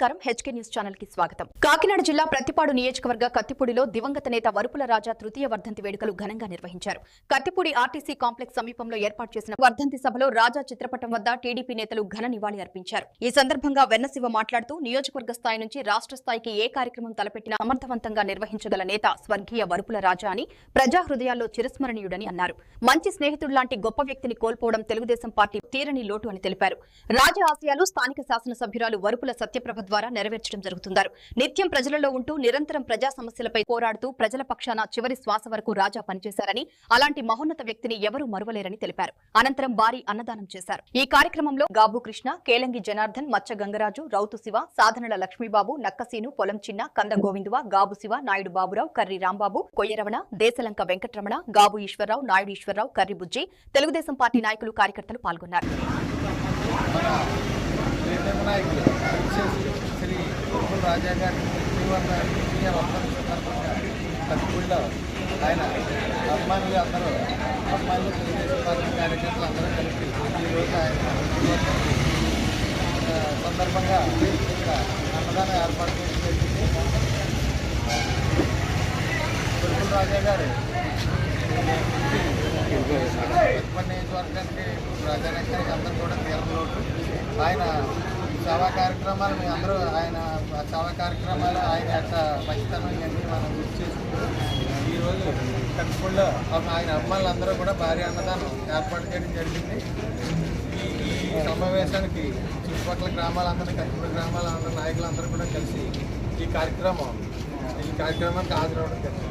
నమస్కారం HK news channel కి స్వాగతం. కాకినాడ జిల్లా ప్రతిపాడు నియోజకవర్గ కత్తిపూడిలో దివంగత నేత వరుపుల రాజా తృతీయ వర్ధంతి వేడుకలు ఘనంగా నిర్వహించారు. కత్తిపూడి ఆర్టీసీ కాంప్లెక్స్ సమీపంలో ఏర్పాటు చేసిన వర్ధంతి సభలో రాజా చిత్రపటం వద్ద టీడీపీ నేతలు ఘన నివాళి అర్పించారు. ఈ సందర్భంగా వెన్నశివ మాట్లాడుతూ నియోజకవర్గ స్థాయి నుంచి రాష్ట్ర స్థాయికి ఏ కార్యక్రమం తలపెట్టినా సమర్థవంతంగా నిర్వహించగల నేత స్వర్గీయ వరుపుల రాజా అని, ప్రజా హృదయాల్లో చిరస్మరణీయుడని అన్నారు. మంచి స్నేహితుడు లాంటి గొప్ప వ్యక్తిని కోల్పోవడం తెలుగుదేశం పార్టీ తీరని లోటు అని తెలిపారు. రాజా ఆశయాలు స్థానిక శాసనసభ్యురాలు వరుపుల సత్యప్రభ ద్వారా నెరవేర్చడం జరుగుతుందన్నారు. నిత్యం ప్రజలలో ఉంటూ నిరంతరం ప్రజా సమస్యలపై పోరాడుతూ ప్రజల పక్షాన చివరి శ్వాస వరకు రాజా పనిచేశారని, అలాంటి మహోన్నత వ్యక్తిని ఎవరూ మరువలేరని తెలిపారు. అనంతరం భారీ అన్నదానం చేశారు. ఈ కార్యక్రమంలో గాబు కృష్ణ, కేలంగి జనార్దన్, మచ్చ గంగరాజు, రౌతు శివ, సాధనల లక్ష్మీబాబు, నక్కసీను, పొలం చిన్న, కంద గోవిందువ, గాబు శివ, నాయుడు బాబురావు, కర్రి రాంబాబు, కొయ్యరవణ, దేశలంక వెంకటరమణ, గాబు ఈశ్వరరావు, నాయుడు ఈశ్వరరావు, కర్రి బుజ్జి, తెలుగుదేశం పార్టీ నాయకులు, కార్యకర్తలు పాల్గొన్నారు. శ్రీ వరుపుల రాజా గారి కత్తిపూడిలో ఆయన అభిమానులు తెలుగుదేశం పార్టీ కార్యకర్తలు అందరూ కలిపి ఈరోజు ఆయన సందర్భంగా ఇక్కడ అన్నదానం ఏర్పాటు చేయడం జరిగింది. వరుపుల రాజా గారు ప్రతిపడి నియోజకవర్గానికి ప్రజానీకానికి అందరూ కూడా తీరం లోటు. ఆయన సేవా కార్యక్రమాలు మీ అందరూ ఆయన సేవా కార్యక్రమాలు ఆయన యొక్క మంచితనం ఇవన్నీ మనం గుర్తు చేసుకుంటూ ఈరోజు కత్తిపూడిలో ఆయన అభిమానులందరూ కూడా భారీ అన్నదానం ఏర్పాటు చేయడం జరిగింది. ఈ సమావేశానికి చుట్టుపక్కల గ్రామాలందరూ, కత్తిపూడి గ్రామాలందరూ నాయకులందరూ కూడా కలిసి ఈ కార్యక్రమానికి హాజరవడం జరిగింది.